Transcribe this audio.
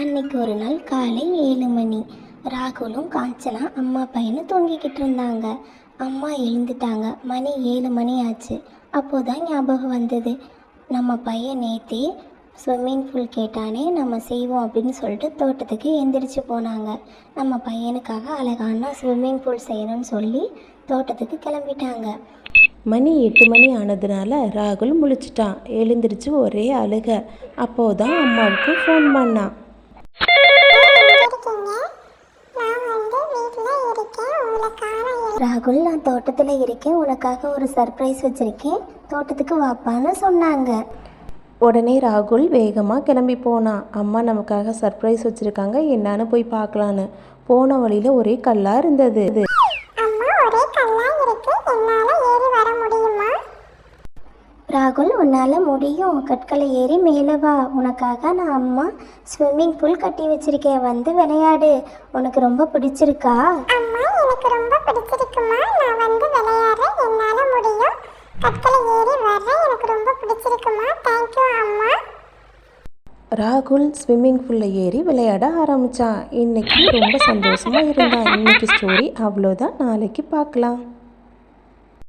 அன்னைக்கு ஒரு நாள் காலை 7 மணி. ராகுலும் காஞ்சனா அம்மா பையனும் தூங்கிக்கிட்டு இருந்தாங்க. அம்மா எழுந்துட்டாங்க. மணி 7 மணி ஆச்சு. அப்போதான் ஞாபகம் வந்தது, நம்ம பையன் நேற்றே ஸ்விம்மிங் பூல் கேட்டானே, நம்ம செய்வோம் அப்படின்னு சொல்லிட்டு தோட்டத்துக்கு எந்திரிச்சு போனாங்க. நம்ம பையனுக்காக அழகான ஸ்விம்மிங் பூல் செய்யணும்னு சொல்லி தோட்டத்துக்கு கிளம்பிட்டாங்க. மணி 8 மணி ஆனதுனால ராகுல் முழிச்சிட்டான். எழுந்திரிச்சு ஒரே அழுக. அப்போதான் அம்மாவுக்கு ஃபோன் பண்ணான். ராகுல், நான் தோட்டத்தில் இருக்கேன், உனக்காக ஒரு சர்ப்ரைஸ் வச்சுருக்கேன், தோட்டத்துக்கு வாப்பான்னு சொன்னாங்க. உடனே ராகுல் வேகமாக கிளம்பி போனான். அம்மா நமக்காக சர்ப்ரைஸ் வச்சுருக்காங்க, என்னான்னு போய் பார்க்கலான்னு. போன வழியில் ஒரே கல்லாக இருந்தது. ராகுல், உன்னால் முடியும், கற்களை ஏறி மேலே வா, உனக்காக நான் அம்மா ஸ்விம்மிங் பூல் கட்டி வச்சிருக்கேன், வந்து விளையாடு. உனக்கு ரொம்ப பிடிச்சிருக்கா? அம்மா, எனக்கு ரொம்ப பிடிச்சிருக்குமா, நான் வந்து விளையாடுறேன், என்னால் முடியும், கற்களை ஏறி வர்றேன், எனக்கு ரொம்ப பிடிச்சிருக்குமா, தேங்க்யூ அம்மா. ராகுல் ஸ்விம்மிங் பூலில் ஏறி விளையாட ஆரம்பித்தான். இன்னைக்கு ரொம்ப சந்தோஷமாக இருந்தான். இன்னைக்கு ஸ்டோரி அவ்வளோதான். நாளைக்கு பார்க்கலாம்.